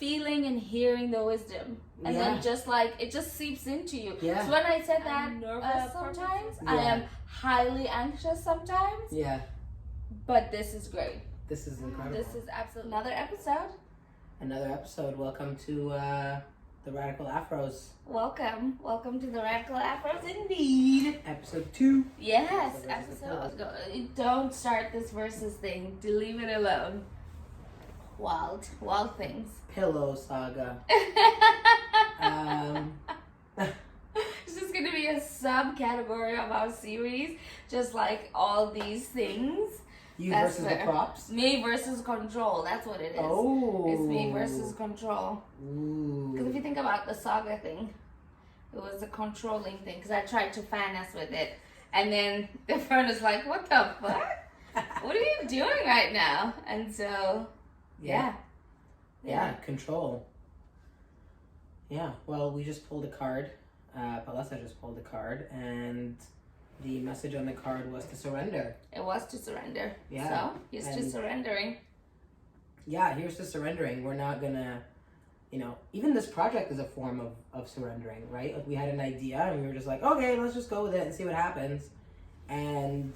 feeling and hearing the wisdom, and then just like it just seeps into you. So when I said that, I'm nervous sometimes. I am highly anxious sometimes. But this is great. This is incredible. This is absolutely another episode. Welcome to the Radical Afros. Welcome to the Radical Afros, indeed. Episode 2. Yes, episode. Don't start this versus thing. Leave it alone. Wild things. Pillow saga. It's just gonna be a subcategory of our series, just like all these things. You versus the props? Me versus control. That's what it is. Oh. It's me versus control. Because if you think about the saga thing, it was a controlling thing. Because I tried to finesse with it. And then the friend is like, what the fuck? What are you doing right now? And so, yeah, control. Yeah, well, we just pulled a card. Palessa just pulled a card. And the message on the card was to surrender. It was to surrender. Yeah. So, here's to surrendering. Yeah, here's to surrendering. We're not gonna, even this project is a form of surrendering, right? Like, we had an idea and we were just like, okay, let's just go with it and see what happens. And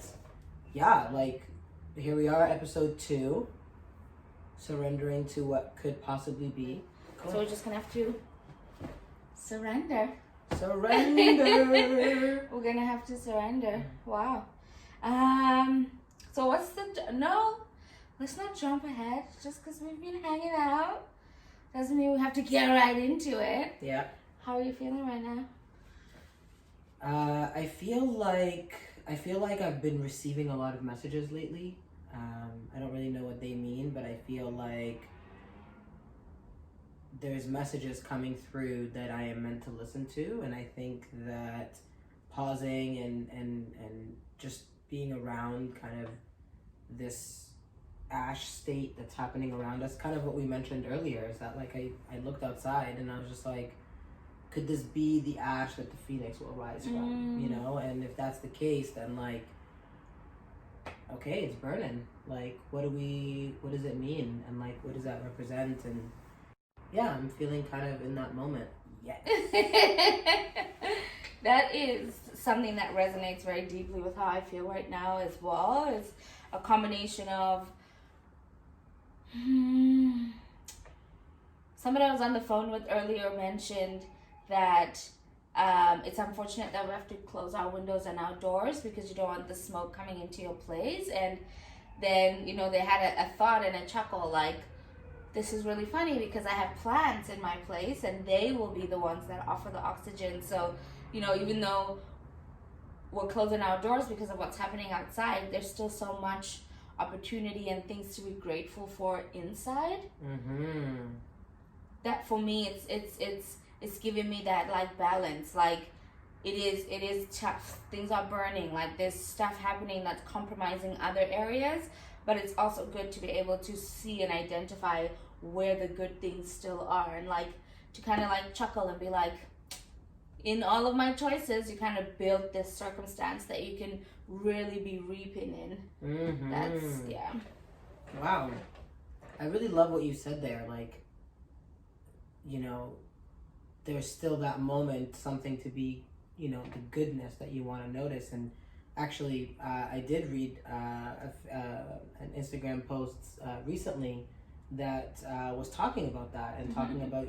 yeah, like, here we are, episode 2, surrendering to what could possibly be. Cool. So we're just gonna have to surrender. Surrender. We're gonna have to surrender. Wow. So what's let's not jump ahead. Just because we've been hanging out doesn't mean we have to get right into it. Yeah. How are you feeling right now? I feel like I've been receiving a lot of messages lately. I don't really know what they mean, but I feel like there's messages coming through that I am meant to listen to, and I think that pausing and just being around kind of this ash state that's happening around us, kind of what we mentioned earlier, is that like I looked outside and I was just like, could this be the ash that the phoenix will rise from? And if that's the case, then like, okay, it's burning. Like, what does it mean? And like, what does that represent? And yeah, I'm feeling kind of in that moment. Yes. That is something that resonates very deeply with how I feel right now as well. It's a combination of somebody I was on the phone with earlier mentioned that it's unfortunate that we have to close our windows and our doors because you don't want the smoke coming into your place. And then, they had a thought and a chuckle like, this is really funny because I have plants in my place and they will be the ones that offer the oxygen. So, even though we're closing our doors because of what's happening outside, there's still so much opportunity and things to be grateful for inside. That for me, it's giving me that like balance. Like it is tough. Things are burning. Like there's stuff happening that's compromising other areas. But it's also good to be able to see and identify where the good things still are, and like to kind of like chuckle and be like, in all of my choices, you kind of build this circumstance that you can really be reaping in. That's Wow. I really love what you said there. Like, there's still that moment, something to be, the goodness that you want to notice. And actually, I did read an Instagram post recently that was talking about that and talking about,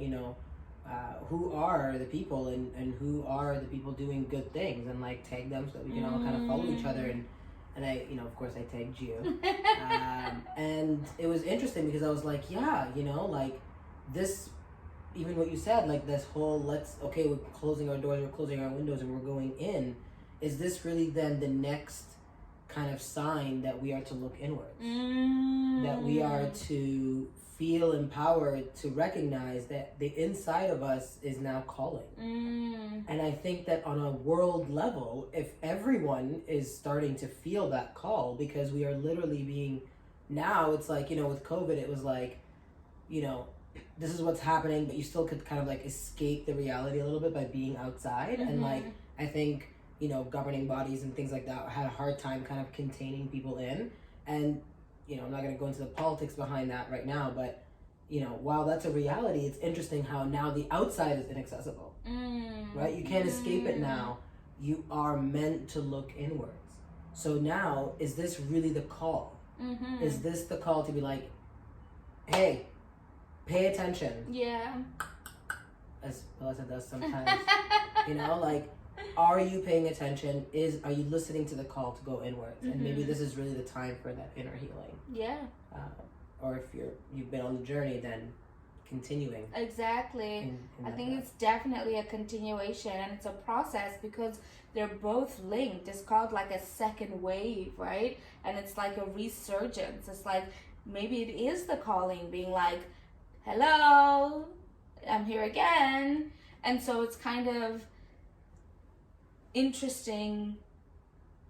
who are the people and who are the people doing good things, and like tag them so that we can all kind of follow each other. And I, of course I tagged you. And it was interesting because I was like, yeah, like this, even what you said, like this whole we're closing our doors, we're closing our windows, and we're going in. Is this really then the next kind of sign that we are to look inwards? That we are to feel empowered to recognize that the inside of us is now calling. And I think that on a world level, if everyone is starting to feel that call, because we are literally being, now it's like, with COVID, it was like, this is what's happening, but you still could kind of like escape the reality a little bit by being outside. And like, I think, governing bodies and things like that had a hard time kind of containing people in. And, I'm not going to go into the politics behind that right now, but, while that's a reality, it's interesting how now the outside is inaccessible, right? You can't escape it now. You are meant to look inwards. So now, is this really the call? Is this the call to be like, hey, pay attention? Yeah. As Melissa does sometimes. Like, are you paying attention? Are you listening to the call to go inwards? And maybe this is really the time for that inner healing. Yeah. Or if you've been on the journey, then continuing. Exactly. In I think it's definitely a continuation, and it's a process because they're both linked. It's called like a second wave, right? And it's like a resurgence. It's like maybe it is the calling being like, hello, I'm here again. And so it's kind of interesting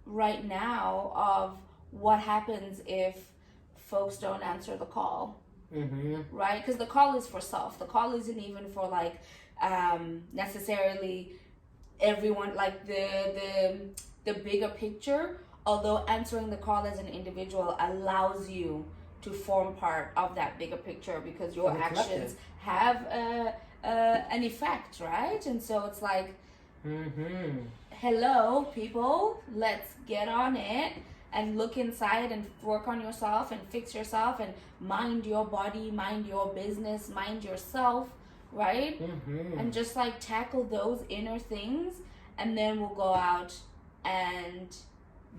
right now of what happens if folks don't answer the call. Right? Because the call is for self. The call isn't even for like necessarily everyone, like the bigger picture, although answering the call as an individual allows you to form part of that bigger picture because your actions have an effect, right? And so it's like, hello people, let's get on it and look inside and work on yourself and fix yourself and mind your body, mind your business, mind yourself, right? And just like tackle those inner things, and then we'll go out and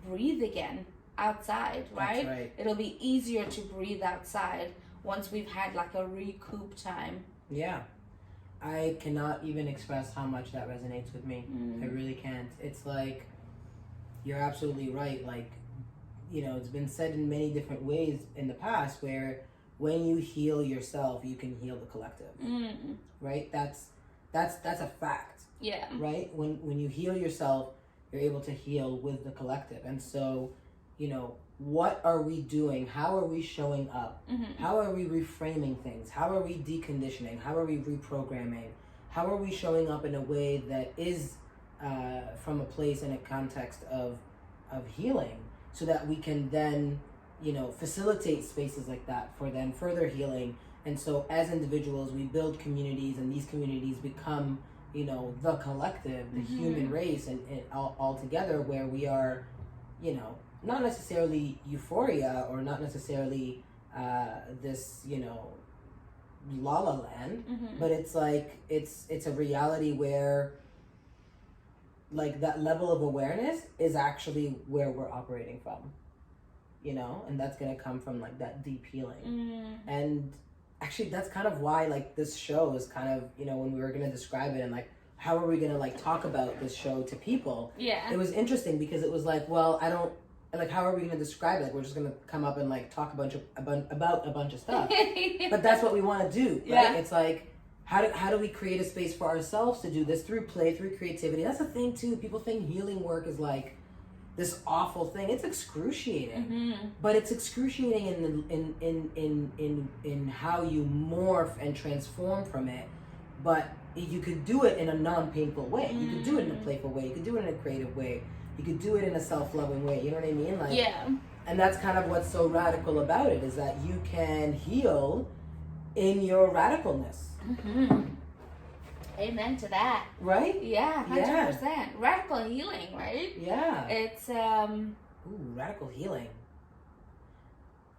breathe again outside, right? That's right. It'll be easier to breathe outside once we've had like a recoup time. Yeah. I cannot even express how much that resonates with me. I really can't. It's like, you're absolutely right. Like, it's been said in many different ways in the past where when you heal yourself, you can heal the collective. Right? That's a fact. Yeah. Right? When you heal yourself, you're able to heal with the collective. And so, what are we doing? How are we showing up? How are we reframing things? How are we deconditioning? How are we reprogramming? How are we showing up in a way that is from a place and a context of healing, so that we can then, facilitate spaces like that for then further healing. And so as individuals, we build communities, and these communities become, the collective, the human race, and all together, where we are, not necessarily euphoria or not necessarily this, la la land, but it's like, it's a reality where like that level of awareness is actually where we're operating from, and that's going to come from like that deep healing. And actually that's kind of why like this show is kind of, when we were going to describe it and like, how are we going to like talk about this show to people? Yeah. It was interesting because it was like, well, I don't, like, how are we going to describe it? Like, we're just going to come up and like talk about a bunch of stuff. But that's what we want to do, right? Yeah. It's like, how do we create a space for ourselves to do this through play, through creativity? That's the thing too. People think healing work is like this awful thing. It's excruciating, but it's excruciating in how you morph and transform from it. But you could do it in a non-painful way. You could do it in a playful way. You could do it in a creative way. You could do it in a self-loving way. You know what I mean? Like, yeah. And that's kind of what's so radical about it, is that you can heal in your radicalness. Amen to that. Right? Yeah, 100%. Radical healing, right? Yeah. It's Ooh, radical healing.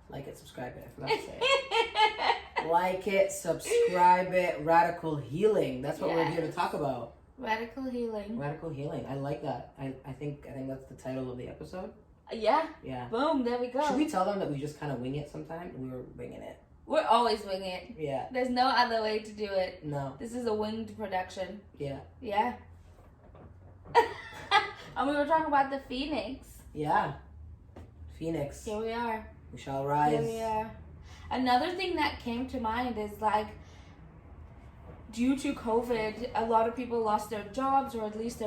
Like it, subscribe it. I forgot to say it. Like it, subscribe it. Radical healing. That's what we're here to talk about. Radical healing. Radical healing. I like that. I think that's the title of the episode. Yeah. Yeah. Boom. There we go. Should we tell them that we just kind of wing it sometimes? We were winging it. We're always winging it. Yeah. There's no other way to do it. No. This is a winged production. Yeah. Yeah. And we were talking about the Phoenix. Yeah. Phoenix. Here we are. We shall rise. Here we are. Another thing that came to mind is like, due to COVID, a lot of people lost their jobs, or at least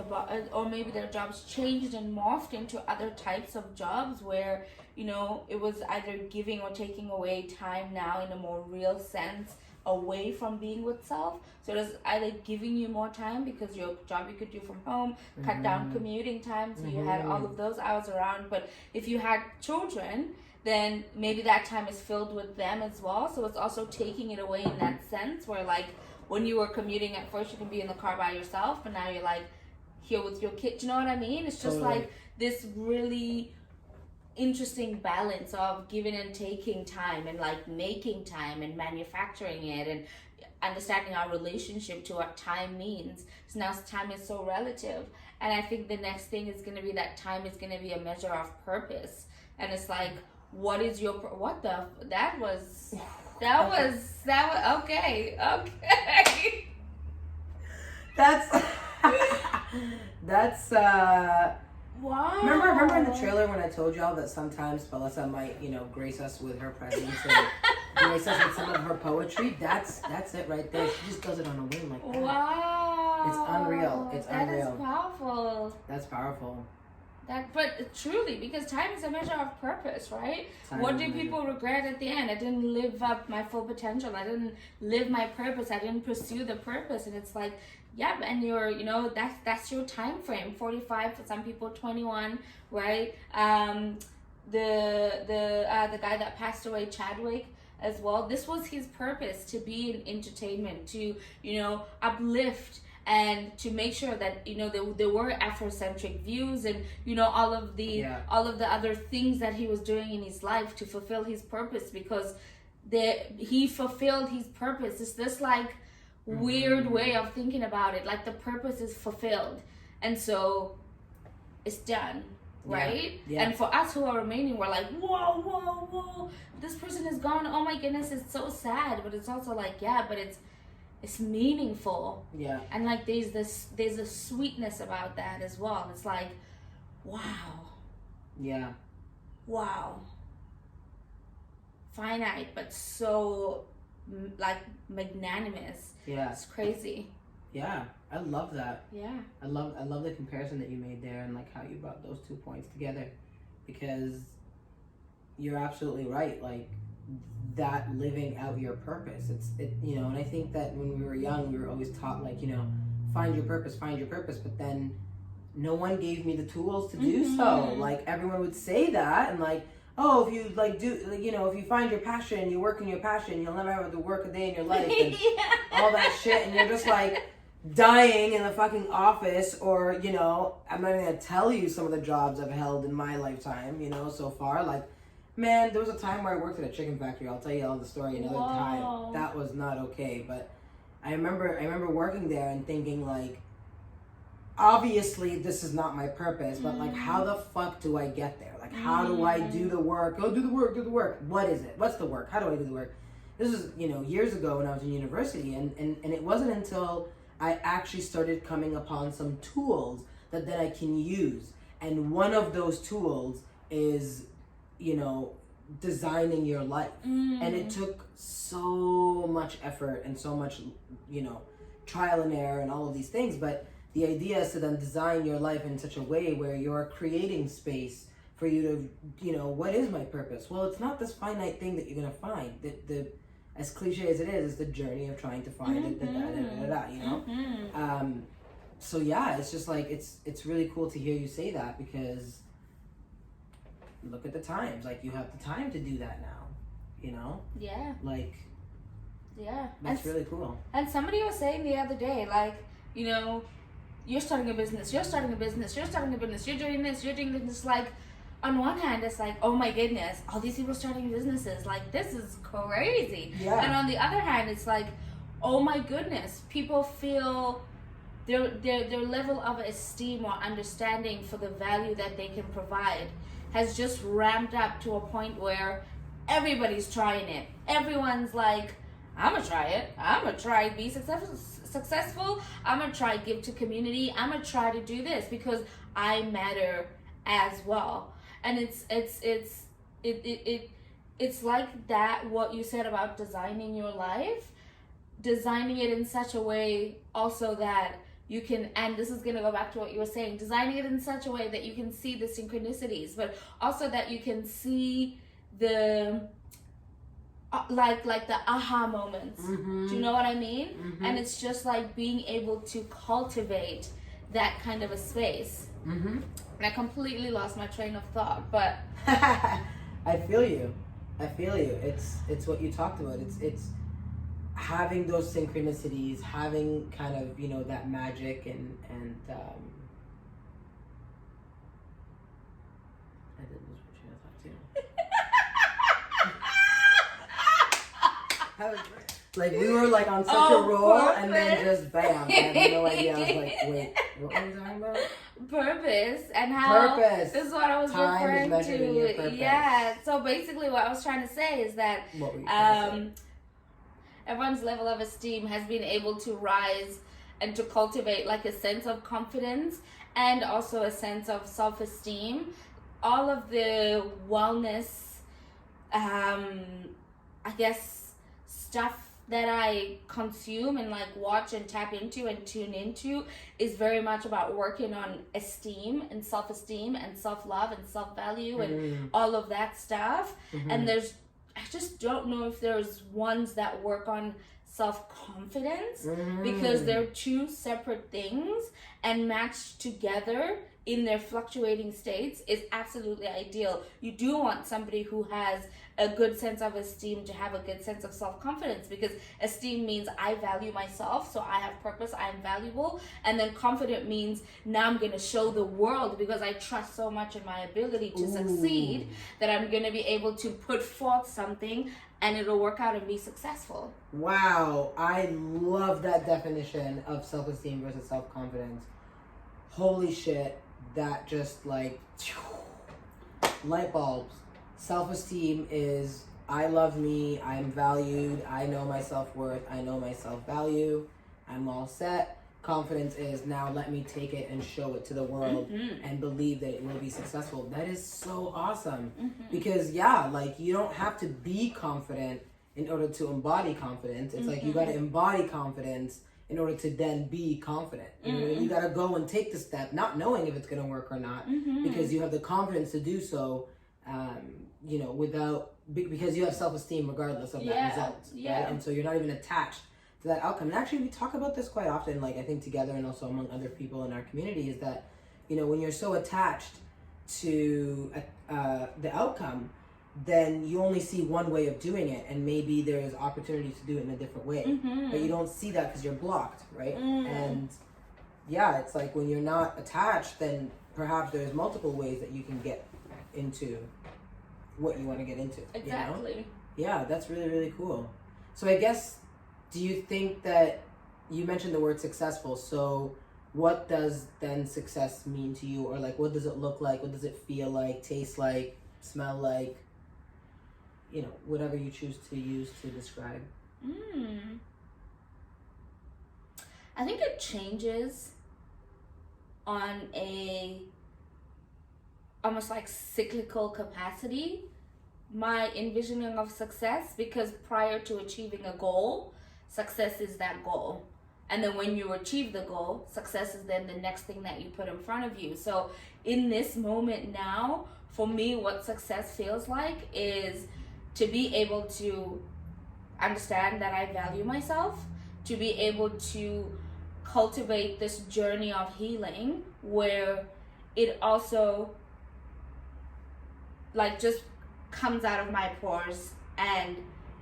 or maybe their jobs changed and morphed into other types of jobs where, it was either giving or taking away time now in a more real sense away from being with self. So it was either giving you more time because your job you could do from home, cut down commuting time, so you had all of those hours around. But if you had children, then maybe that time is filled with them as well. So it's also taking it away in that sense where like when you were commuting at first, you can be in the car by yourself, but now you're like here with your kid. You know what I mean? It's just like this really interesting balance of giving and taking time and like making time and manufacturing it and understanding our relationship to what time means. So now time is so relative. And I think the next thing is going to be that time is going to be a measure of purpose. And it's like, what is your, that was, okay. That's wow. Remember in the trailer when I told y'all that sometimes Melissa might, grace us with her presence and grace us with some of her poetry? That's it right there. She just does it on a whim like that. Wow. It's unreal. That is powerful. That's powerful. But truly, because time is a measure of purpose, right? What do people regret at the end? I didn't live up my full potential. I didn't live my purpose. I didn't pursue the purpose. And it's like, yeah, and you're, that's your time frame. 45 for some people, 21, right? The guy that passed away, Chadwick, as well. This was his purpose, to be in entertainment, to uplift. And to make sure that there were Afrocentric views and all of the other things that he was doing in his life to fulfill his purpose, because he fulfilled his purpose. It's this like weird way of thinking about it, like the purpose is fulfilled, and so it's done, right? Yeah. And for us who are remaining, we're like, whoa, this person is gone. Oh my goodness, it's so sad, but it's also like, yeah, but it's meaningful. Yeah. And like there's a sweetness about that as well. It's like, wow. Yeah. Wow. Finite, but so like magnanimous. Yeah. It's crazy. Yeah. I love that. Yeah. I love the comparison that you made there and like how you brought those 2 points together, because you're absolutely right. Like, that living out your purpose, and I think that when we were young, we were always taught like, find your purpose, but then no one gave me the tools to do so. Like, everyone would say that, and like, oh, if you like do, like, if you find your passion, you work in your passion, you'll never have to work a day in your life, and all that shit, and you're just like dying in the fucking office, or I'm not even gonna tell you some of the jobs I've held in my lifetime, so far. Like, man, there was a time where I worked at a chicken factory. I'll tell you all the story another time. That was not okay. But I remember working there and thinking like, obviously this is not my purpose, but like, how the fuck do I get there? Like, how do I do the work? Do the work. What is it? What's the work? How do I do the work? This was, years ago when I was in university, and it wasn't until I actually started coming upon some tools that then I can use. And one of those tools is designing your life. And it took so much effort and so much, trial and error and all of these things. But the idea is to then design your life in such a way where you're creating space for you to, what is my purpose? Well, it's not this finite thing that you're going to find. The as cliche as it is the journey of trying to find it, so yeah, it's just like, it's really cool to hear you say that, because look at the times. Like, you have the time to do that now, Yeah. Like, yeah. That's really cool. And somebody was saying the other day, like, you're starting a business, you're doing this, you're doing this. Like, on one hand, it's like, oh my goodness, all these people starting businesses, like, this is crazy. Yeah. And on the other hand, it's like, oh my goodness, people feel their level of esteem or understanding for the value that they can provide has just ramped up to a point where everybody's trying it. Everyone's like, I'm gonna try it. I'm gonna try be successful. I'm gonna try give to community. I'm gonna try to do this because I matter as well. And it's like that, what you said about designing your life, designing it in such a way also that you can, and this is going to go back to what you were saying, designing it in such a way that you can see the synchronicities, but also that you can see the like the aha moments. Do you know what I mean? And it's just like being able to cultivate that kind of a space. And I completely lost my train of thought, but I feel you. It's what you talked about. It's having those synchronicities, having kind of, you know, that magic and I did lose my train of thought too. That was like we were like on such a roll, and then just bam. I had no idea. I was like, wait, what were we talking about? Purpose and how Purpose. This is what I was Time is referring measured in your to. purpose. Yeah. So basically, what I was trying to say is that What were you trying to say? everyone's level of esteem has been able to rise and to cultivate like a sense of confidence and also a sense of self-esteem. All of the wellness, I guess, stuff that I consume and like watch and tap into and tune into is very much about working on esteem and self-esteem and self-love and self-value and all of that stuff. And I just don't know if there's ones that work on self-confidence because they're two separate things, and matched together in their fluctuating states is absolutely ideal. You do want somebody who has a good sense of esteem to have a good sense of self-confidence, because esteem means I value myself, so I have purpose, I am valuable. And then confident means now I'm going to show the world, because I trust so much in my ability to succeed, that I'm going to be able to put forth something and it'll work out and be successful. Wow, I love that definition of self-esteem versus self-confidence. Holy shit, that just like light bulbs. Self-esteem is I love me, I'm valued, I know my self-worth, I know my self-value, I'm all set. Confidence is now let me take it and show it to the world and believe that it will be successful. That is so awesome. Because yeah, like you don't have to be confident in order to embody confidence. It's like you got to embody confidence in order to then be confident. You know, you got to go and take the step, not knowing if it's going to work or not, because you have the confidence to do so. You know, because you have self-esteem regardless of that result, right? And so you're not even attached to that outcome. And actually, we talk about this quite often, like I think together and also among other people in our community, is that, you know, when you're so attached to the outcome, then you only see one way of doing it, and maybe there's opportunities to do it in a different way, but you don't see that because you're blocked, right? And yeah, it's like when you're not attached, then perhaps there's multiple ways that you can get into what you want to get into. Exactly. You know? Yeah, that's really, really cool. So I guess, do you think that you mentioned the word successful? So what does then success mean to you? Or like, what does it look like? What does it feel like, taste like, smell like? You know, whatever you choose to use to describe. I think it changes on a almost like cyclical capacity, my envisioning of success, because prior to achieving a goal, success is that goal. And then when you achieve the goal, success is then the next thing that you put in front of you. So in this moment now, for me, what success feels like is to be able to understand that I value myself, to be able to cultivate this journey of healing where it also like just comes out of my pores and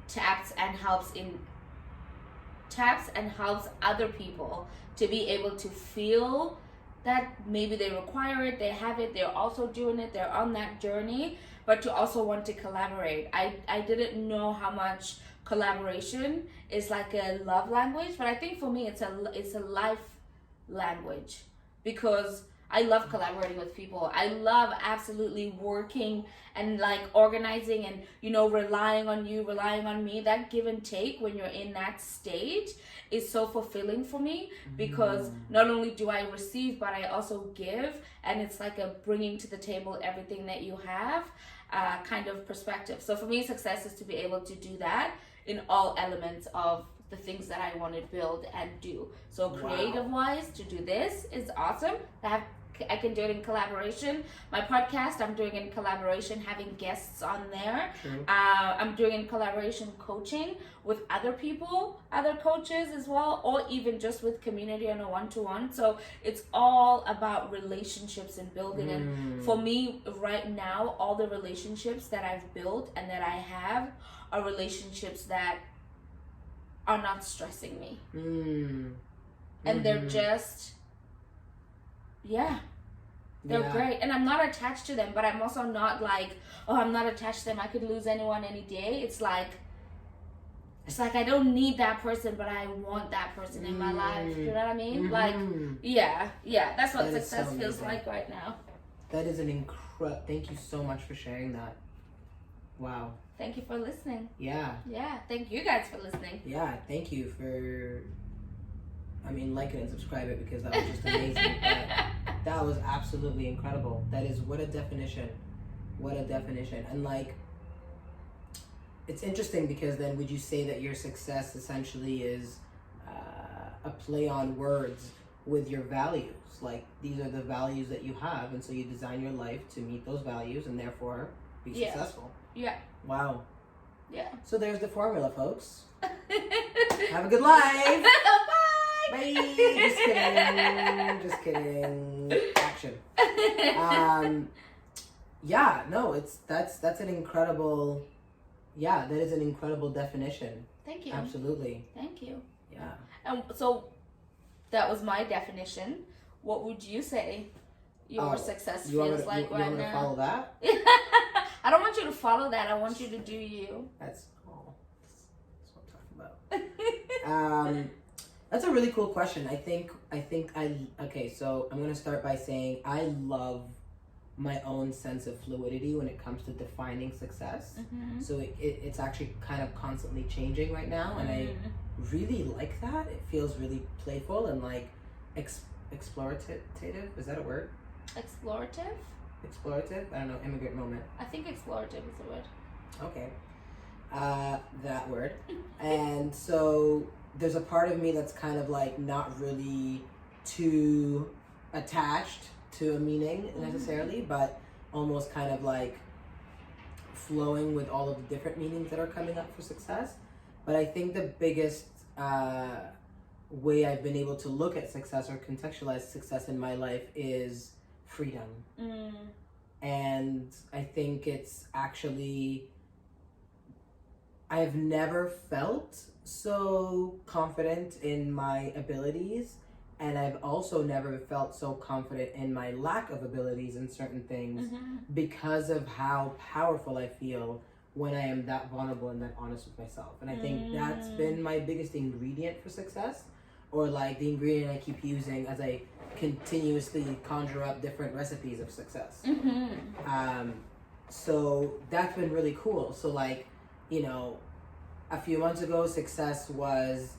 taps and helps other people to be able to feel that maybe they require it, they have it, they're also doing it, they're on that journey, but to also want to collaborate. I didn't know how much collaboration is like a love language, but I think for me it's a life language, because I love collaborating with people. I love absolutely working and like organizing and, you know, relying on you, relying on me. That give and take when you're in that state is so fulfilling for me, because not only do I receive, but I also give. And it's like a bringing to the table everything that you have kind of perspective. So for me, success is to be able to do that in all elements of the things that I want to build and do. So creative wise, to do this is awesome. To have I can do it in collaboration. My podcast, I'm doing in collaboration, having guests on there. True. I'm doing in collaboration coaching with other people, other coaches as well, or even just with community on a one-to-one. So it's all about relationships and building. And for me right now, all the relationships that I've built and that I have are relationships that are not stressing me. And they're just... they're great, and I'm not attached to them, but I'm also not like, oh, I'm not attached to them, I could lose anyone any day. It's like I don't need that person, but I want that person in my life. You know what I mean? Like, that's what success feels like right now. That is an incredible... Thank you so much for sharing that. Wow. Thank you for listening. Yeah, thank you guys for listening. Thank you for... like it and subscribe it, because that was just amazing. But that was absolutely incredible. That is, what a definition. And like, it's interesting because then would you say that your success essentially is a play on words with your values? Like, these are the values that you have, and so you design your life to meet those values and therefore be successful. Yeah. Wow. Yeah. So there's the formula, folks. Have a good life. Bye. Just kidding. Action. That's an incredible. That is an incredible definition. Thank you. Absolutely. Thank you. Yeah. So that was my definition. What would you say your success feels like right now? You want to follow that? I don't want you to follow that. I want you to do you. That's what I'm talking about. That's a really cool question. So I'm going to start by saying I love my own sense of fluidity when it comes to defining success. So it's actually kind of constantly changing right now, and I really like that. It feels really playful and like explorative. Is that a word? Explorative? I don't know. Immigrant moment. I think explorative is the word. Okay. That word. And so there's a part of me that's kind of like not really too attached to a meaning necessarily, but almost kind of like flowing with all of the different meanings that are coming up for success. But I think the biggest way I've been able to look at success or contextualize success in my life is freedom. And I think it's actually, I've never felt so confident in my abilities, and I've also never felt so confident in my lack of abilities in certain things because of how powerful I feel when I am that vulnerable and that honest with myself. And I think that's been my biggest ingredient for success, or like the ingredient I keep using as I continuously conjure up different recipes of success. So that's been really cool. So like, a few months ago, success was,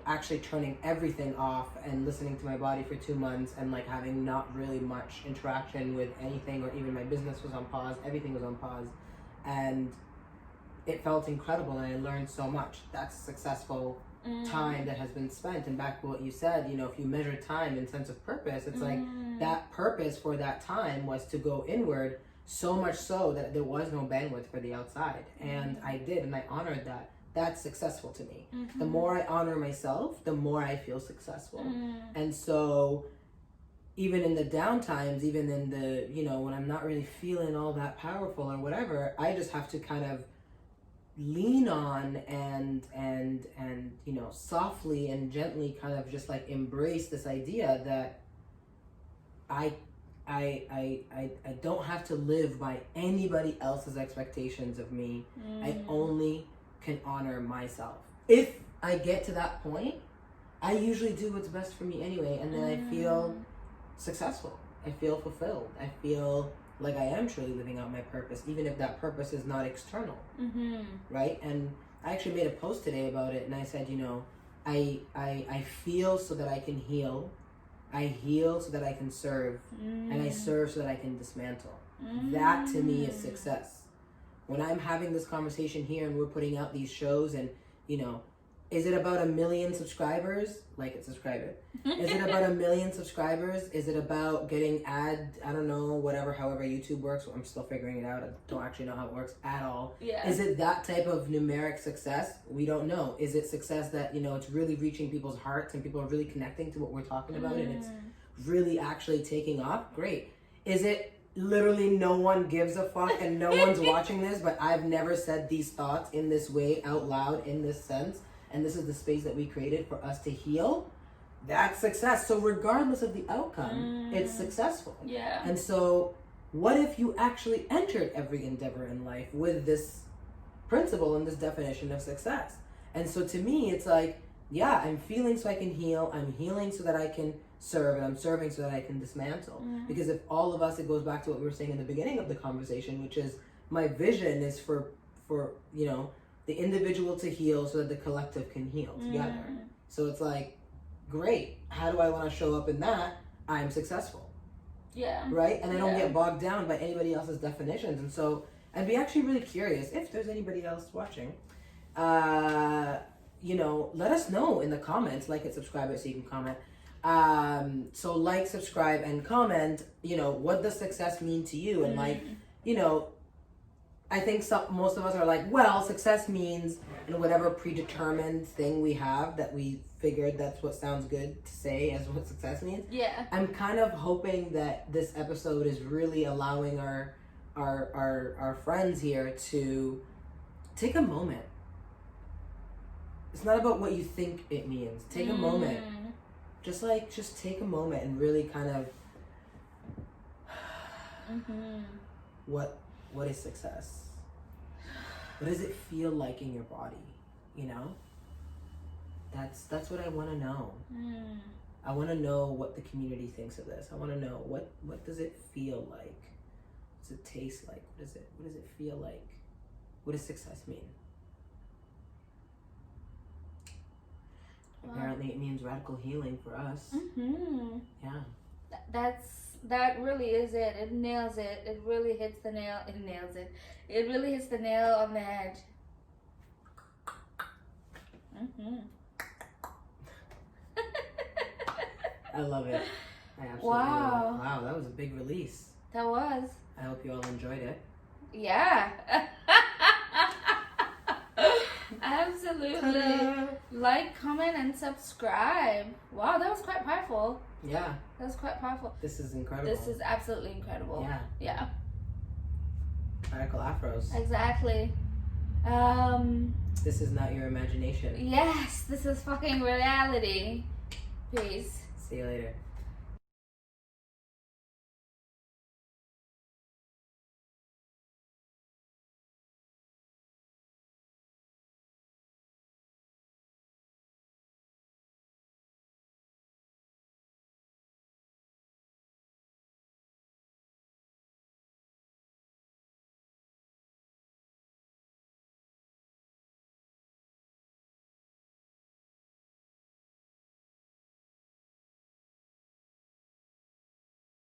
actually turning everything off and listening to my body for 2 months and like having not really much interaction with anything, or even my business was on pause. Everything was on pause, and it felt incredible, and I learned so much. That's successful time that has been spent. And back to what you said, if you measure time in sense of purpose, it's like that purpose for that time was to go inward, so much so that there was no bandwidth for the outside. And I did, and I honored that. That's successful to me. The more I honor myself, the more I feel successful. And so even in the down times, even in the, when I'm not really feeling all that powerful or whatever, I just have to kind of lean on and softly and gently kind of just like embrace this idea that I don't have to live by anybody else's expectations of me. I only can honor myself. If I get to that point, I usually do what's best for me anyway, and then I feel successful. I feel fulfilled. I feel like I am truly living out my purpose, even if that purpose is not external. Right? And I actually made a post today about it, and I said, I feel so that I can heal. I heal so that I can serve, and I serve so that I can dismantle. That to me is success. When I'm having this conversation here and we're putting out these shows, and Is it about 1 million subscribers? Like it, subscribe it. Is it about 1 million subscribers? Is it about getting I don't know, whatever, however YouTube works. I'm still figuring it out. I don't actually know how it works at all. Yeah. Is it that type of numeric success? We don't know. Is it success that, you know, it's really reaching people's hearts and people are really connecting to what we're talking about and it's really actually taking off? Great. Is it literally no one gives a fuck and no one's watching this, but I've never said these thoughts in this way out loud in this sense, and this is the space that we created for us to heal? That's success. So regardless of the outcome, it's successful. Yeah. And so what if you actually entered every endeavor in life with this principle and this definition of success? And so to me, it's like, yeah, I'm feeling so I can heal. I'm healing so that I can serve, and I'm serving so that I can dismantle. Because if all of us, it goes back to what we were saying in the beginning of the conversation, which is my vision is for you know, the individual to heal so that the collective can heal together. So it's like, great. How do I want to show up in that? I'm successful. Yeah. Right? And I don't get bogged down by anybody else's definitions. And so I'd be actually really curious if there's anybody else watching. You know, let us know in the comments. Like it, subscribe it so you can comment. So like, subscribe, and comment, you know, what does success mean to you? And like, you know, I think most of us are like, well, success means, you know, whatever predetermined thing we have that we figured that's what sounds good to say as what success means. Yeah. I'm kind of hoping that this episode is really allowing our friends here to take a moment. It's not about what you think it means. Take a moment. Just take a moment and really kind of what is success? What does it feel like in your body? You know? That's what I want to know. I want to know what the community thinks of this. I want to know what does it feel like? What does it taste like? What does it feel like? What does success mean? Apparently it means radical healing for us. Yeah. That really is it. It nails it. It really hits the nail. It nails it. It really hits the nail on the head. I love it. I absolutely love it. Wow, that was a big release. That was. I hope you all enjoyed it. Yeah. Absolutely. Ta-da. Like, comment, and subscribe. Wow, that was quite powerful. Yeah. That was quite powerful. This is incredible. This is absolutely incredible. Yeah. Yeah. Radical afros. Exactly. This is not your imagination. Yes, this is fucking reality. Peace. See you later.